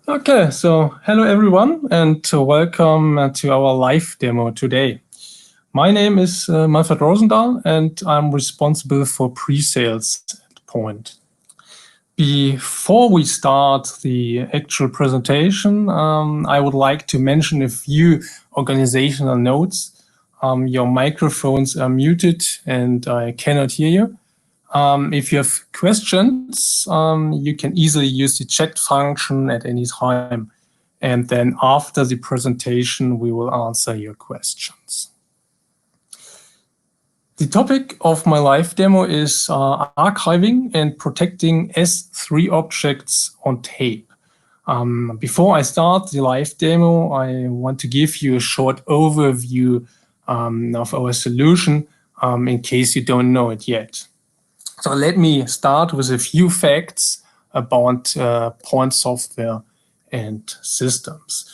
Okay, so hello everyone, and welcome to our live demo today. My name is Manfred Rosendahl, and I'm responsible for pre-sales at PoINT. Before we start the actual presentation, I would like to mention a few organizational notes. Your microphones are muted and I cannot hear you. If you have questions, you can easily use the chat function at any time. And then after the presentation, we will answer your questions. The topic of my live demo is archiving and protecting S3 objects on tape. Before I start the live demo, I want to give you a short overview of our solution in case you don't know it yet. So let me start with a few facts about PoINT software and systems.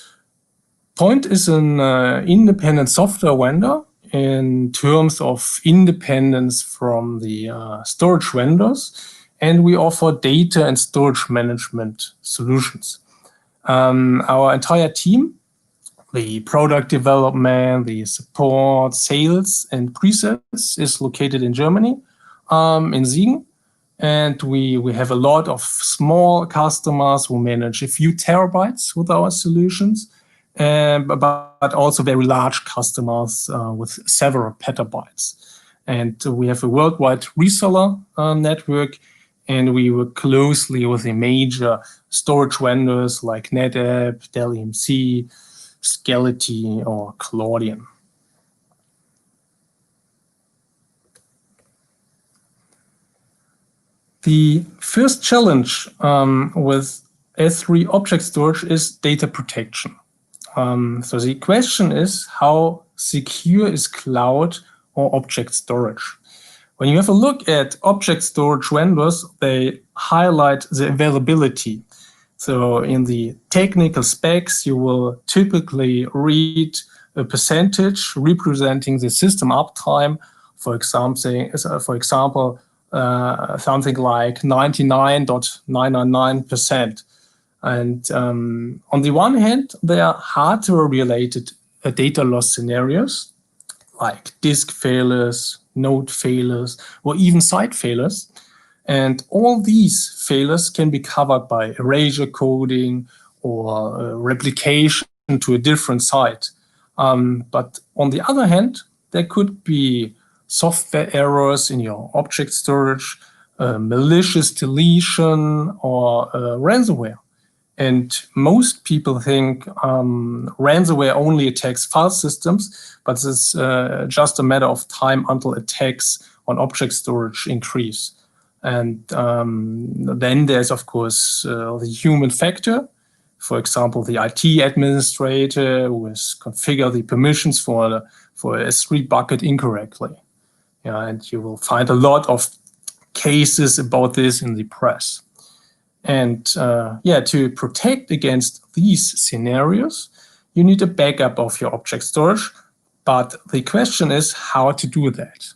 PoINT is an independent software vendor in terms of independence from the storage vendors, and we offer data and storage management solutions. Our entire team, the product development, the support, sales, and pre-sales is located in Germany. In Siegen, and we have a lot of small customers who manage a few terabytes with our solutions, but also very large customers with several petabytes. And we have a worldwide reseller network, and we work closely with the major storage vendors like NetApp, Dell EMC, Skeleti, or Claudian. The first challenge with S3 object storage is data protection. So the question is, how secure is cloud or object storage? When you have a look at object storage vendors, they highlight the availability. So in the technical specs, you will typically read a percentage representing the system uptime, for example, something like 99.999%. And on the one hand, there are hardware-related data loss scenarios, like disk failures, node failures, or even site failures. And all these failures can be covered by erasure coding or replication to a different site. But on the other hand, there could be software errors in your object storage, malicious deletion, or ransomware. And most people think ransomware only attacks file systems, but it's just a matter of time until attacks on object storage increase. And then there's, of course, the human factor. For example, the IT administrator who has configured the permissions for a S3 bucket incorrectly. Yeah, and you will find a lot of cases about this in the press. And to protect against these scenarios, you need a backup of your object storage. But the question is how to do that.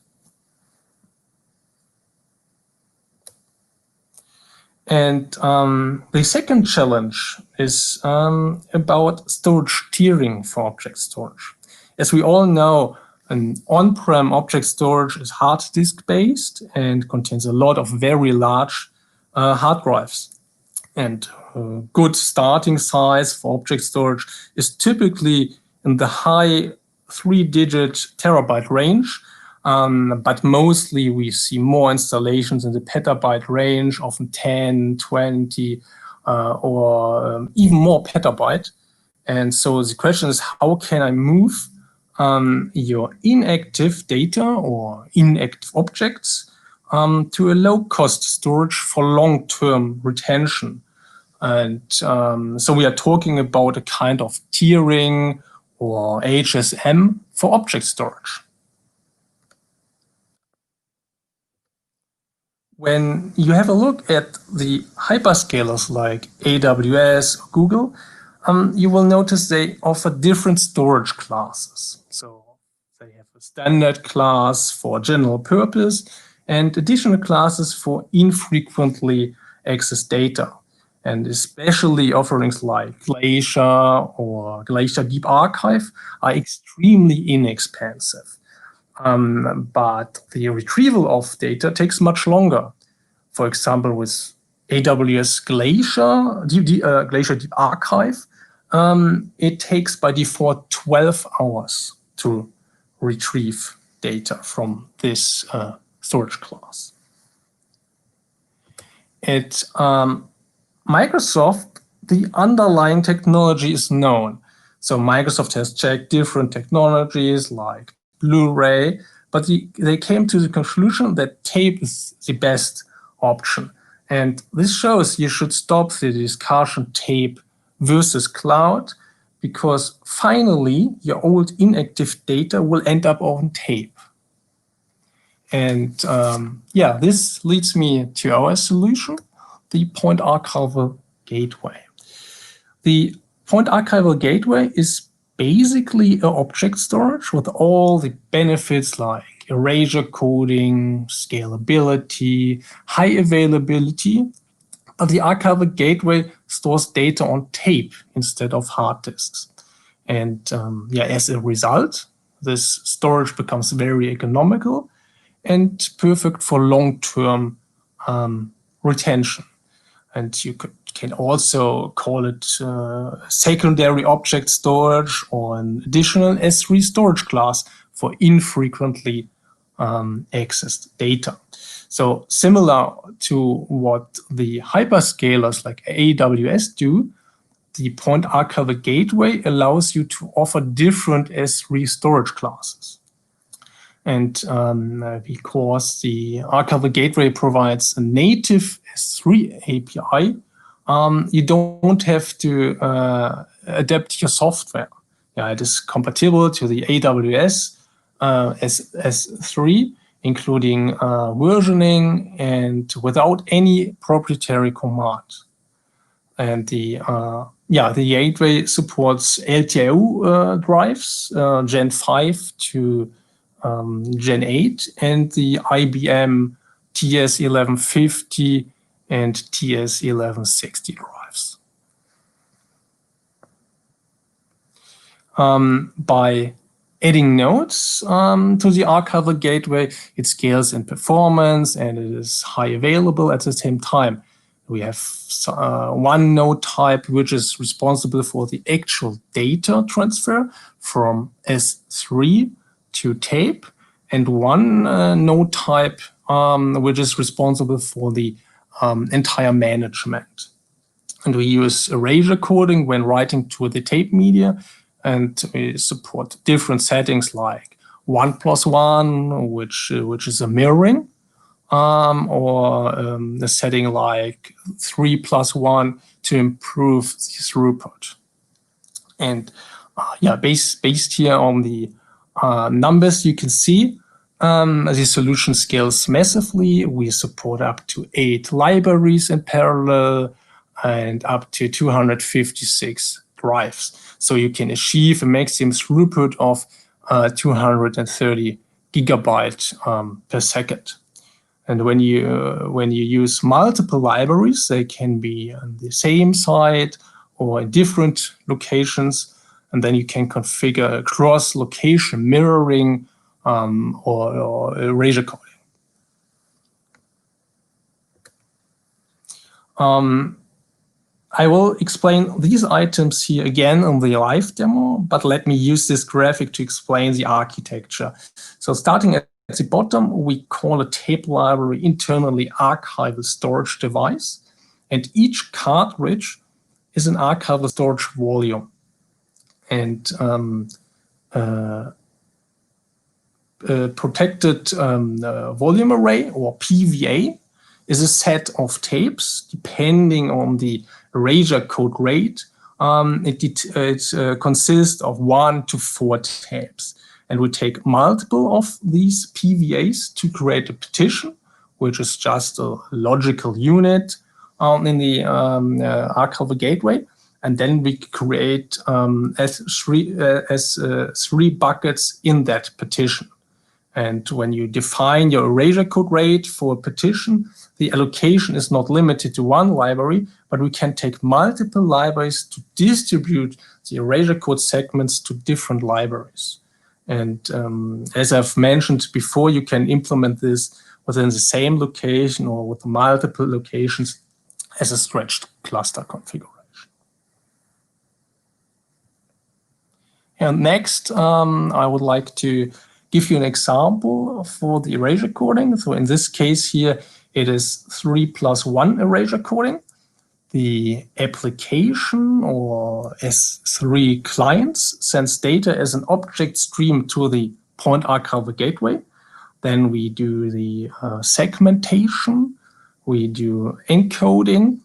And the second challenge is about storage tiering for object storage. As we all know, an on-prem object storage is hard disk based and contains a lot of very large hard drives. And a good starting size for object storage is typically in the high 3-digit terabyte range. But mostly we see more installations in the petabyte range, often 10, 20, or even more petabyte. And so the question is, how can I move your inactive data or inactive objects to a low-cost storage for long-term retention? And so we are talking about a kind of tiering or HSM for object storage. When you have a look at the hyperscalers like AWS or Google, you will notice they offer different storage classes. So they have a standard class for general purpose and additional classes for infrequently accessed data. And especially offerings like Glacier or Glacier Deep Archive are extremely inexpensive. But the retrieval of data takes much longer. For example, with AWS Glacier Deep Archive, it takes by default 12 hours to retrieve data from this storage class. At Microsoft, the underlying technology is known. So Microsoft has checked different technologies like Blu-ray, but they came to the conclusion that tape is the best option. And this shows you should stop the discussion tape versus cloud, because finally your old inactive data will end up on tape. And yeah, this leads me to our solution, the PoINT Archival Gateway. The PoINT Archival Gateway is basically an object storage with all the benefits like erasure coding, scalability, high availability. But the Archival Gateway stores data on tape instead of hard disks. And yeah, as a result, this storage becomes very economical and perfect for long-term retention. And you can also call it secondary object storage or an additional S3 storage class for infrequently accessed data. So similar to what the hyperscalers like AWS do, the PoINT Archival Gateway allows you to offer different S3 storage classes. And because the Archival Gateway provides a native S3 API, you don't have to adapt your software. Yeah, it is compatible to the AWS S3, including versioning and without any proprietary command. And the gateway supports LTIO drives, Gen 5 to Gen 8, and the IBM TS1150 and TS1160 drives. By adding nodes to the Archival Gateway, it scales in performance and it is high available at the same time. We have one node type which is responsible for the actual data transfer from S3 to tape, and one node type which is responsible for the entire management. And we use erasure coding when writing to the tape media, and we support different settings like 1+1, which is a mirroring, or a setting like 3+1 to improve the throughput. And yeah, based here on the numbers you can see, the solution scales massively. We support up to 8 libraries in parallel and up to 256 drives. So you can achieve a maximum throughput of 230 gigabytes per second. And when you use multiple libraries, they can be on the same site or in different locations, and then you can configure cross-location mirroring or erasure coding. I will explain these items here again in the live demo, but let me use this graphic to explain the architecture. So starting at the bottom, we call a tape library internally archival storage device, and each cartridge is an archival storage volume. And protected volume array, or PVA, is a set of tapes depending on the erasure code rate. It consists of 1 to 4 tapes. And we take multiple of these PVAs to create a petition, which is just a logical unit in the Archival Gateway. And then we create three buckets in that petition. And when you define your erasure code rate for a petition, the allocation is not limited to one library, but we can take multiple libraries to distribute the erasure code segments to different libraries. And as I've mentioned before, you can implement this within the same location or with multiple locations as a stretched cluster configuration. And next, I would like to give you an example for the erasure coding. So in this case here, it is 3+1 erasure coding. The application or S3 clients sends data as an object stream to the PoINT Archival Gateway. Then we do the segmentation, we do encoding.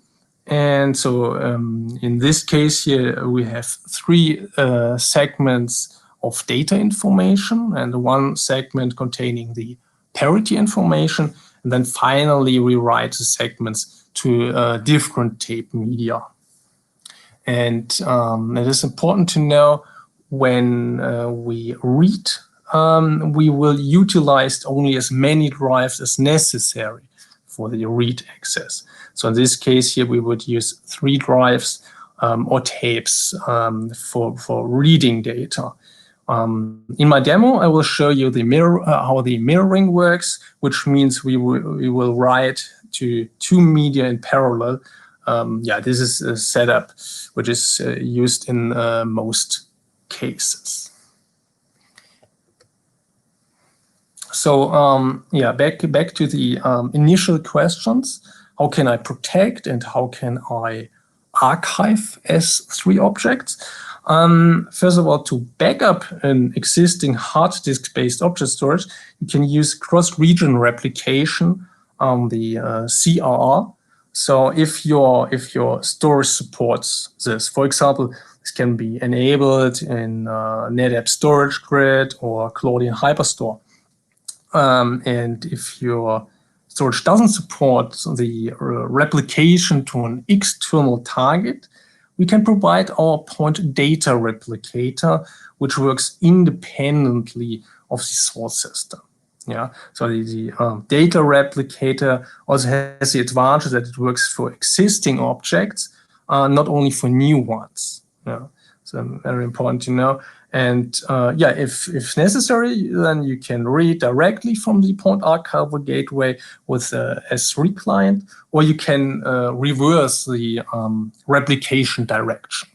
And so in this case here, we have 3 segments of data information and one segment containing the parity information. And then finally, we write the segments to different tape media. And it is important to know when we read, we will utilize only as many drives as necessary for the read access. So in this case here, we would use 3 drives or tapes for reading data. In my demo, I will show you the how the mirroring works, which means we will write to 2 media in parallel. Yeah, this is a setup which is used in most cases. So yeah, back to the initial questions. How can I protect and how can I archive S3 objects? First of all, to back up an existing hard disk-based object storage, you can use cross-region replication on the CRR. So if your storage supports this, for example, this can be enabled in NetApp Storage Grid or Cloudian Hyperstore. And if your storage doesn't support the replication to an external target, we can provide our PoINT data replicator, which works independently of the source system. Yeah, so the data replicator also has the advantage that it works for existing objects, not only for new ones. Yeah, so very important to know. And yeah, if necessary, then you can read directly from the PoINT Archival Gateway with a S3 client, or you can reverse the replication direction.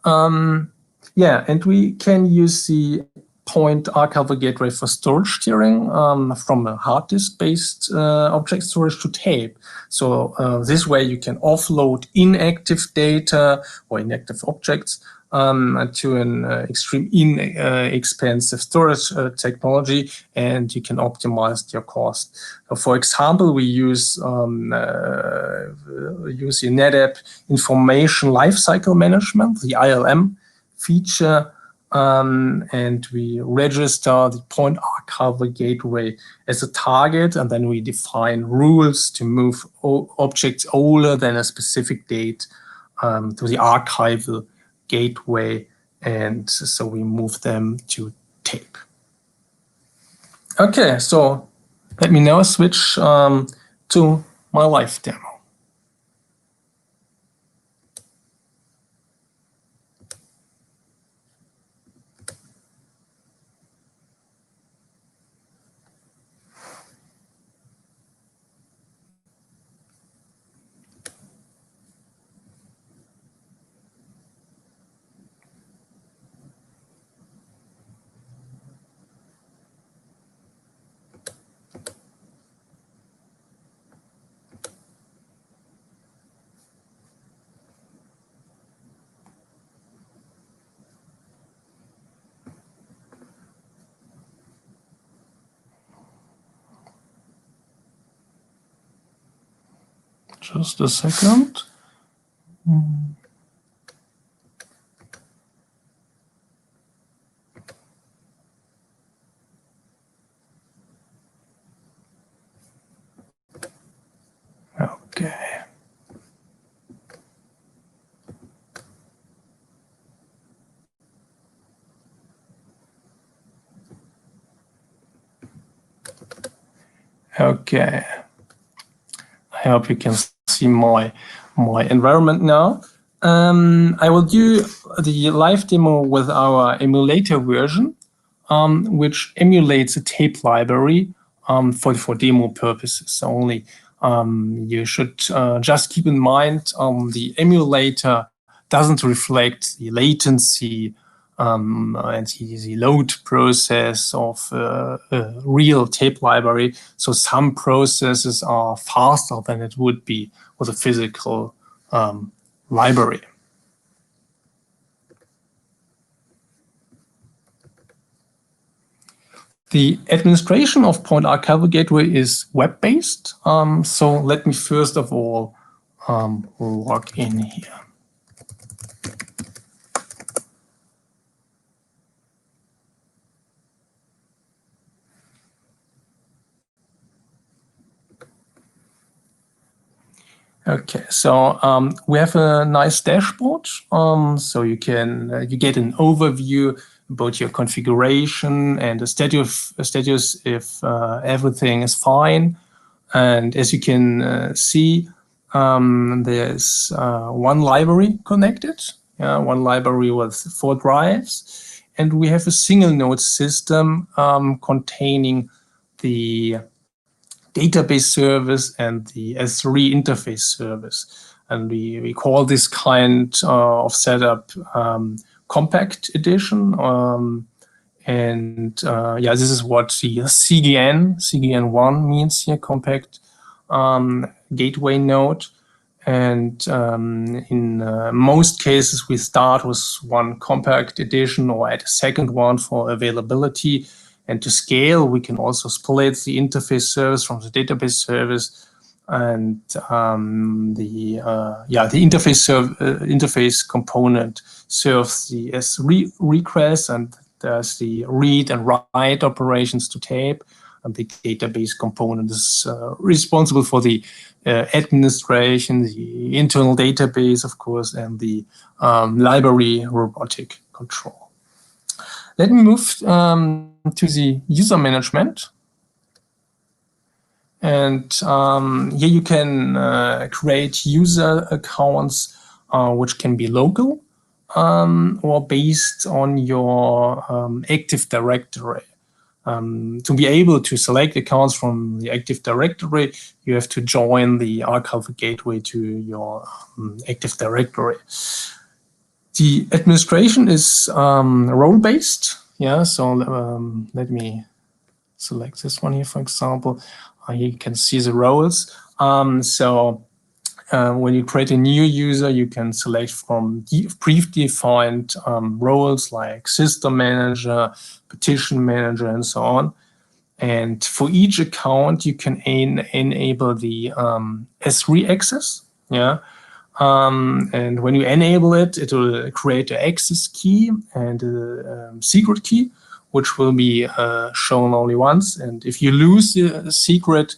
Yeah, and we can use the PoINT Archival Gateway for storage steering from a hard disk-based object storage to tape. So this way you can offload inactive data or inactive objects to an extreme inexpensive storage technology, and you can optimize your cost. For example, we use the NetApp Information Lifecycle Management, the ILM feature, and we register the PoINT Archival Gateway as a target, and then we define rules to move objects older than a specific date to the archival gateway, and so we move them to tape. Okay, so let me now switch to my live demo. Just a second. Okay. Okay. I hope you can see my environment now. I will do the live demo with our emulator version, which emulates a tape library for demo purposes only. You should just keep in mind the emulator doesn't reflect the latency and the load process of a real tape library. So some processes are faster than it would be with a physical library. The administration of PoINT Archival Gateway is web-based. So let me first of all log in here. Okay, so we have a nice dashboard. So you can you get an overview about your configuration and the status if everything is fine. And as you can see, there's one library connected, one library with 4 drives, and we have a single node system containing the database service and the S3 interface service. And we call this kind of setup compact edition. Yeah, this is what the CGN1 means here, compact gateway node. And in most cases, we start with one compact edition or add a second one for availability. And to scale, we can also split the interface service from the database service, and the interface component serves the S3 requests, and there's the read and write operations to tape, and the database component is responsible for the administration, the internal database, of course, and the library robotic control. Let me move to the user management. And here you can create user accounts which can be local or based on your Active Directory. To be able to select accounts from the Active Directory, you have to join the Archival Gateway to your Active Directory. The administration is role-based. Yeah, so let me select this one here, for example. Here you can see the roles. When you create a new user, you can select from predefined roles like system manager, petition manager, and so on. And for each account, you can enable the S3 access. Yeah. And when you enable it, it will create an access key and a secret key, which will be shown only once. And if you lose the secret,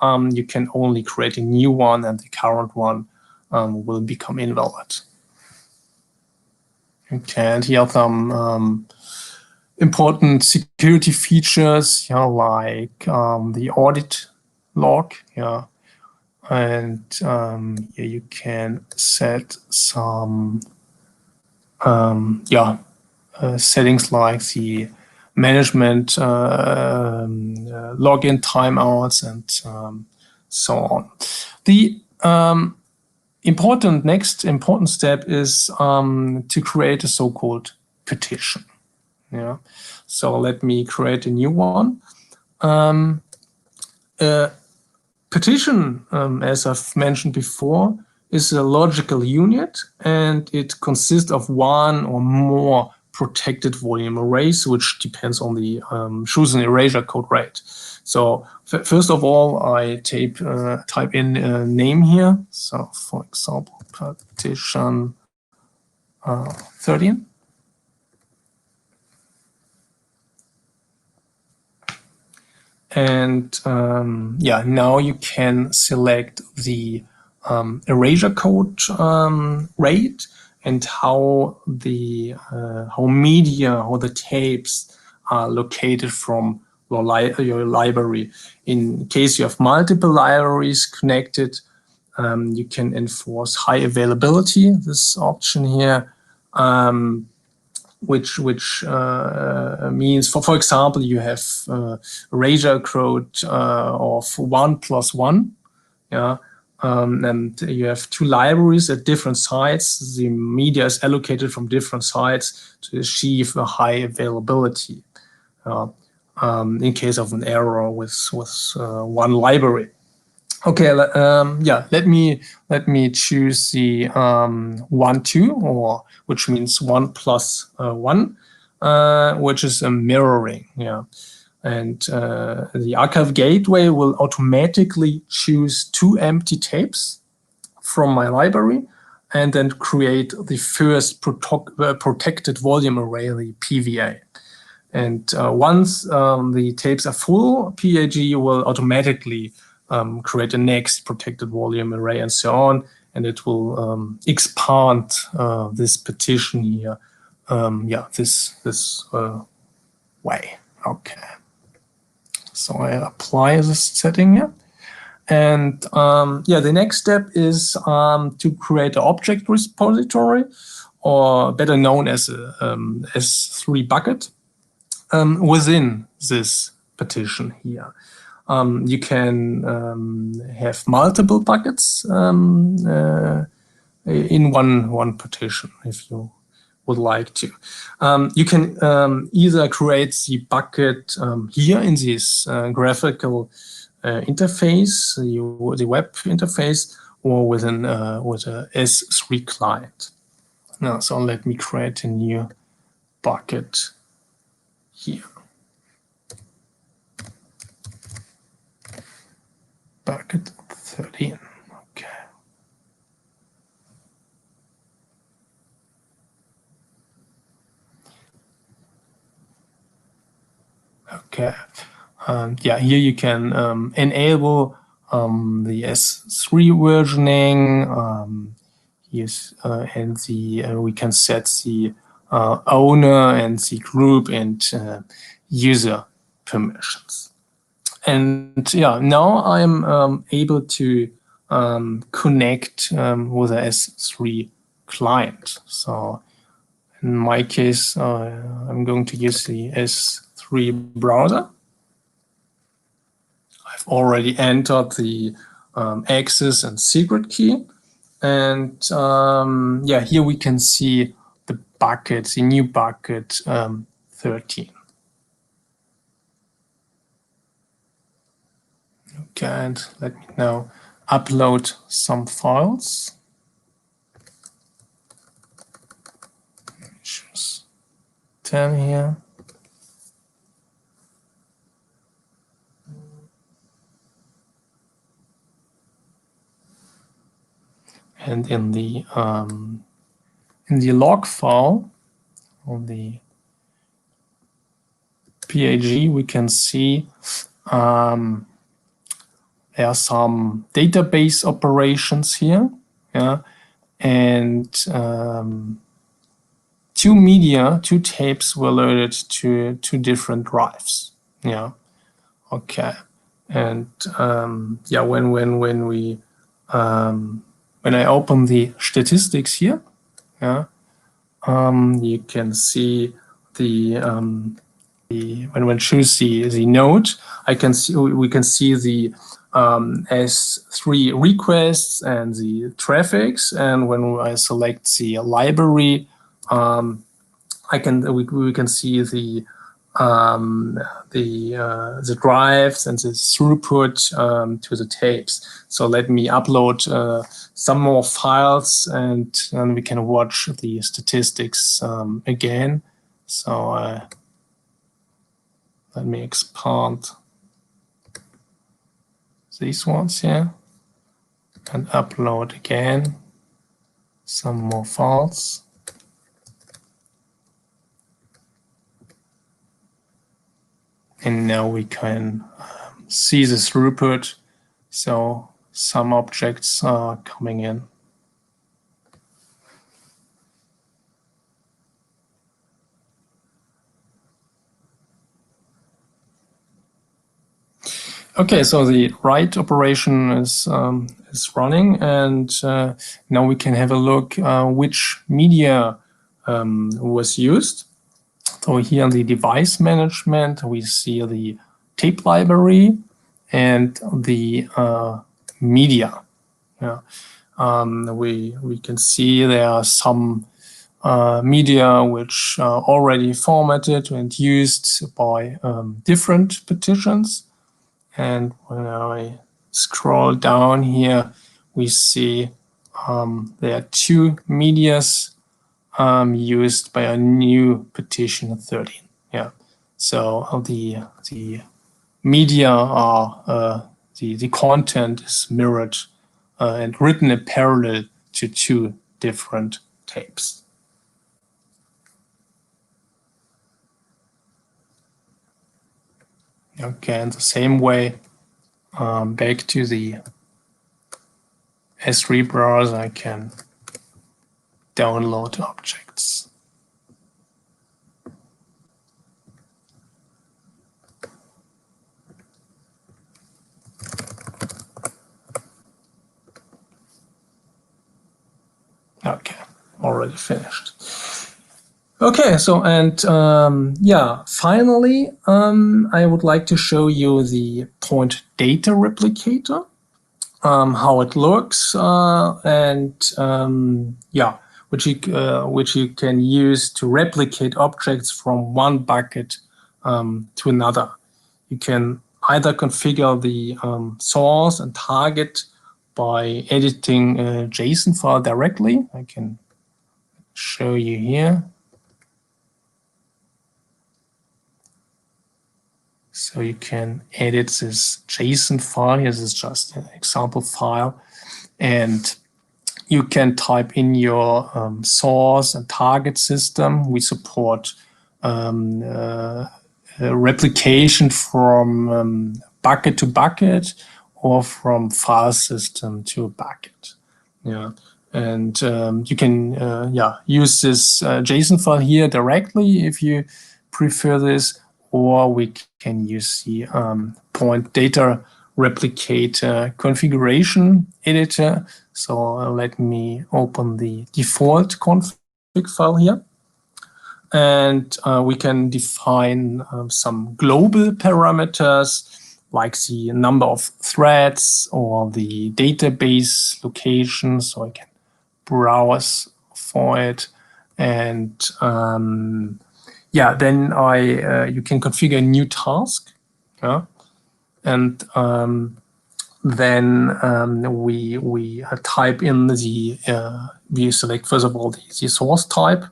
you can only create a new one, and the current one will become invalid. Okay, and here are some important security features, like the audit log. Yeah. And here you can set some settings like the management login timeouts and so on. The next important step is to create a so-called petition. Yeah. So let me create a new one. Petition, as I've mentioned before, is a logical unit, and it consists of one or more protected volume arrays, which depends on the chosen erasure code rate. So first of all, I type in a name here. So for example, petition 13. And now you can select the erasure code rate and how the tapes are located from your library. In case you have multiple libraries connected, you can enforce high availability, this option here, which means, for example, you have erasure code of 1+1, yeah, and you have two libraries at different sites. The media is allocated from different sites to achieve a high availability in case of an error with one library. Okay, yeah, let me choose the 1-2, or which means 1+1, which is a mirroring. Yeah, and the archive gateway will automatically choose 2 empty tapes from my library, and then create the first protected volume array, the PVA. And once the tapes are full, PAG will automatically create the next protected volume array, and so on, and it will expand this petition here. Yeah, this way. Okay. So I apply this setting here, and yeah, the next step is to create an object repository, or better known as a S3 bucket, within this petition here. You can have multiple buckets in one petition if you would like to. You can either create the bucket here in this graphical interface, the web interface, or with a S3 client. Now, so let me create a new bucket here. Bucket 13. Okay. Okay. Yeah, here you can enable the S3 versioning. Yes, and we can set the owner and the group and user permissions. And yeah, now I'm able to connect with a S3 client. So in my case, I'm going to use the S3 browser. I've already entered the access and secret key. And yeah, here we can see the bucket, the new bucket 13. Okay, and let me now upload some files. Choose 10 here. And in the log file on the PAG, we can see there are some database operations here, yeah, and two tapes were loaded to 2 different drives, yeah. Okay, and yeah, when I open the statistics here, yeah, you can see when we choose the node, we can see the S3 requests and the traffics, and when I select the library, we can see the drives and the throughput to the tapes. So let me upload some more files, and we can watch the statistics again. So let me expand these ones here and upload again some more files. And now we can see the throughput. So some objects are coming in. Okay, so the write operation is running, and now we can have a look which media was used. So here in the device management, we see the tape library and the media. Yeah. We can see there are some media which are already formatted and used by different petitions. And when I scroll down here, we see there are two medias used by a new petition 13. Yeah, so the media are the content is mirrored and written in parallel to two different tapes. Okay, in the same way, back to the S3 browser, I can download objects. Okay, already finished. Okay, so and yeah, finally, I would like to show you the point data replicator, how it looks, and yeah, which you can use to replicate objects from one bucket to another. You can either configure the source and target by editing a JSON file directly. I can show you here. So you can edit this JSON file. Here, this is just an example file. And you can type in your source and target system. We support replication from bucket to bucket or from file system to bucket. Yeah. And you can use this JSON file here directly if you prefer this, or we can use the point data replicator configuration editor. So let me open the default config file here. And we can define some global parameters like the number of threads or the database location. So I can browse for it. And yeah, then you can configure a new task. Yeah? And then we type in the, we select first of all the source type.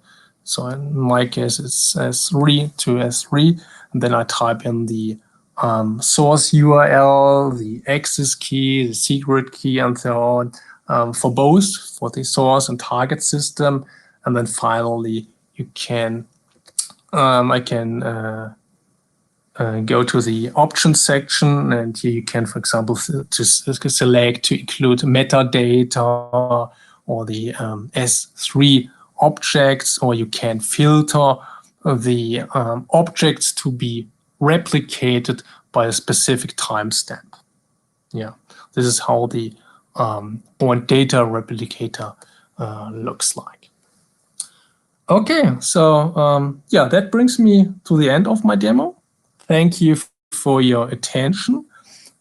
So in my case, it's S3 to S3. And then I type in the source URL, the access key, the secret key, and so on for both, for the source and target system. And then finally, you can, I can go to the options section, and here you can, for example, just select to include metadata or the S3 objects, or you can filter the objects to be replicated by a specific timestamp. Yeah, this is how the point data replicator looks like. Okay, so yeah, that brings me to the end of my demo. Thank you for your attention.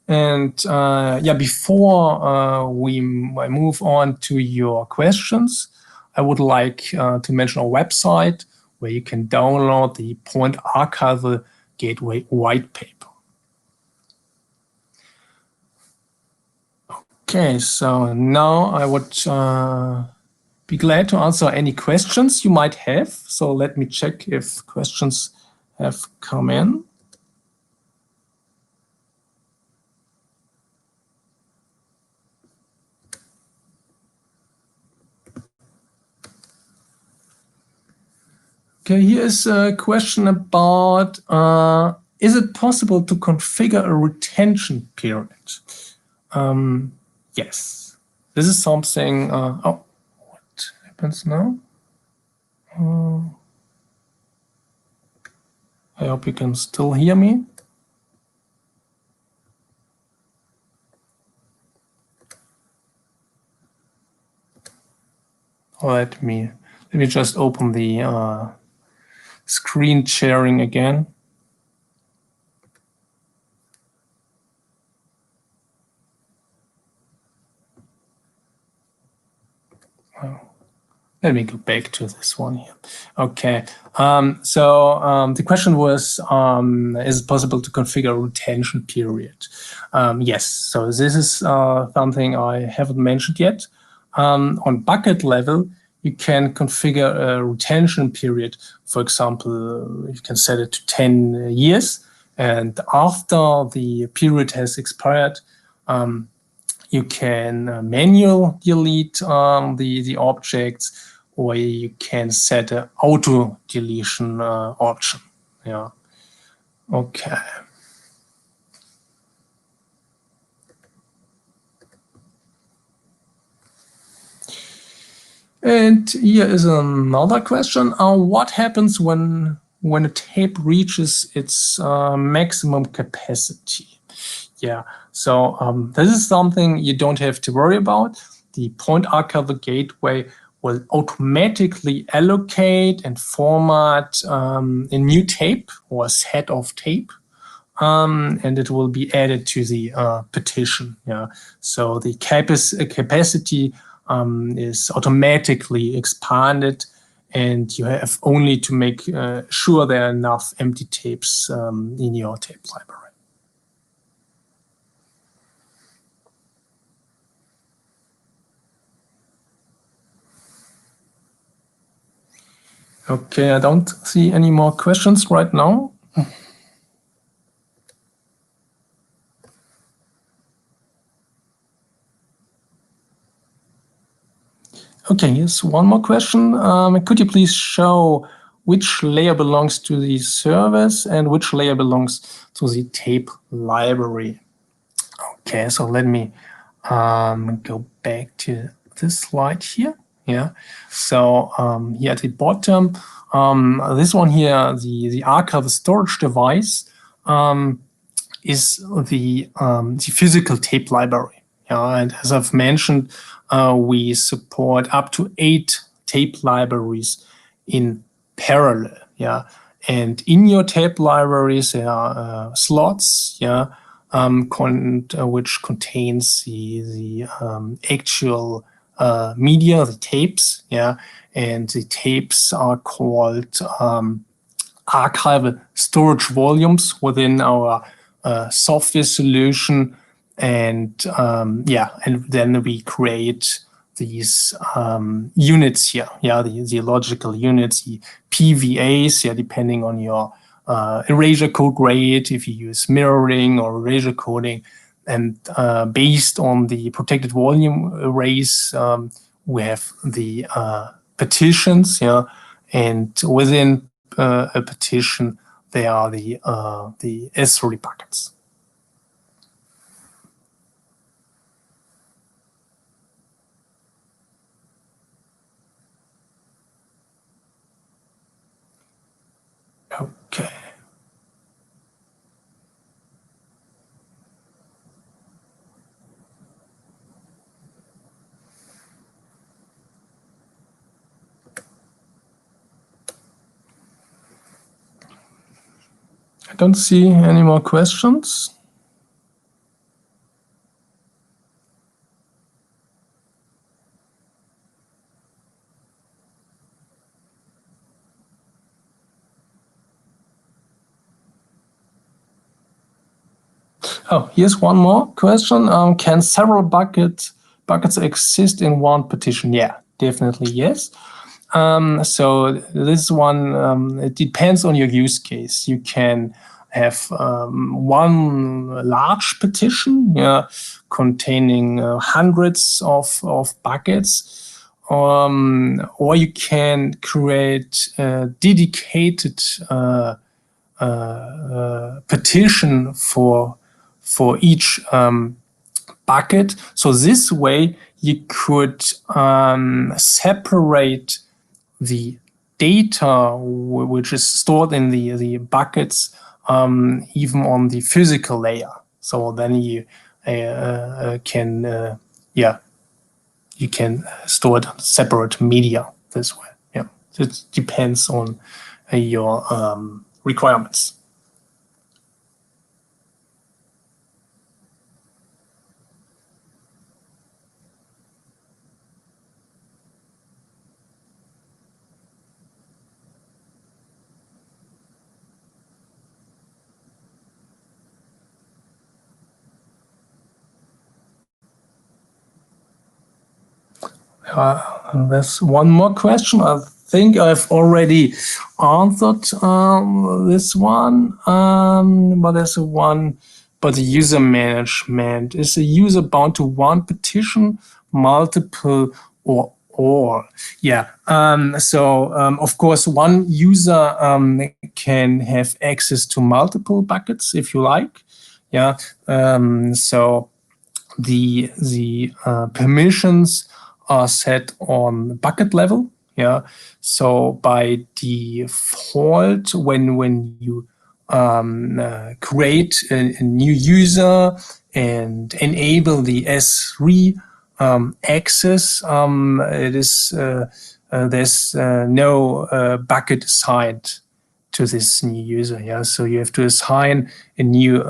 And yeah, before I move on to your questions, I would like to mention our website where you can download the PoINT Archival Gateway white paper. Okay, so now I would be glad to answer any questions you might have. So let me check if questions have come in. Okay, here's a question about, is it possible to configure a retention period? Yes, this is something, oh, what happens now? I hope you can still hear me. Let me just open the screen sharing again. Let me go back to this one here. Okay, so the question was, is it possible to configure a retention period? Yes, so this is something I haven't mentioned yet. On bucket level, you can configure a retention period. For example, you can set it to 10 years, and after the period has expired, you can manually delete the objects, or you can set an auto deletion option. Yeah. Okay. And here is another question. What happens when a tape reaches its maximum capacity? Yeah, so this is something you don't have to worry about. The PoINT Archival Gateway will automatically allocate and format a new tape or a set of tape, and it will be added to the petition. Yeah, so the capacity is automatically expanded, and you have only to make sure there are enough empty tapes in your tape library. Okay, I don't see any more questions right now. Okay, here's one more question. Could you please show which layer belongs to the service and which layer belongs to the tape library? Okay, so let me go back to this slide here. Yeah, so here at the bottom, this one here, the archival storage device, is the physical tape library. Yeah, and as I've mentioned, we support up to 8 tape libraries in parallel. Yeah, and in your tape libraries there are slots. Yeah, which contains the actual media, the tapes. Yeah, and the tapes are called archival storage volumes within our software solution, and and then we create these units here. Yeah, the logical units, the PVAs. Yeah, depending on your erasure code grade, if you use mirroring or erasure coding, and based on the protected volume arrays, we have the petitions. Yeah, and within a petition, there are the S3 buckets. Okay. I don't see any more questions. Oh, here's one more question. Can several buckets exist in one petition? Yeah, definitely yes. So this one, it depends on your use case. You can have one large petition, yeah, containing hundreds of buckets, or you can create a dedicated petition for each bucket. So this way you could separate the data which is stored in the buckets even on the physical layer. So then you can you can store it on separate media this way. Yeah, it depends on your requirements. There's one more question. I think I've already answered this one, but there's one. But the user management, is a user bound to one petition, multiple, or all? Yeah. Of course, one user can have access to multiple buckets if you like. Yeah. So the permissions are set on bucket level. Yeah. So by default, when you create a new user and enable the S3 access, it is there's no bucket assigned to this new user. Yeah. So you have to assign a new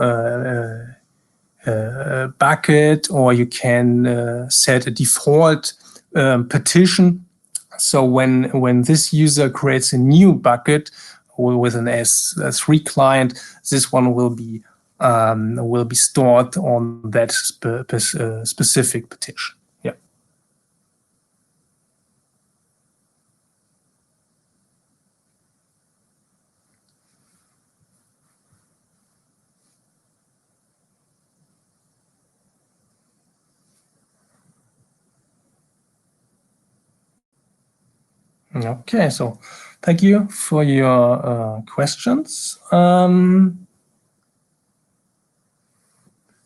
bucket, or you can set a default petition. So when this user creates a new bucket with an S3 client, this one will be stored on that specific petition. Yeah. Okay, so thank you for your questions.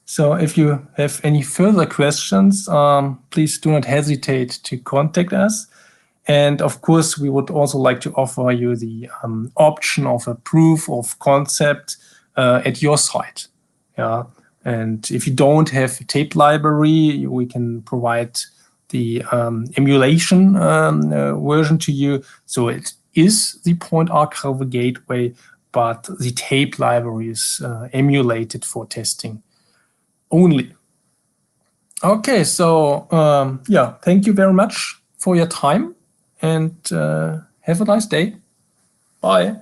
So if you have any further questions, please do not hesitate to contact us. And of course, we would also like to offer you the option of a proof of concept at your site. Yeah. And if you don't have a tape library, we can provide the emulation version to you. So it is the PoINT Archival Gateway, but the tape library is emulated for testing only. Okay, so yeah, thank you very much for your time, and have a nice day. Bye.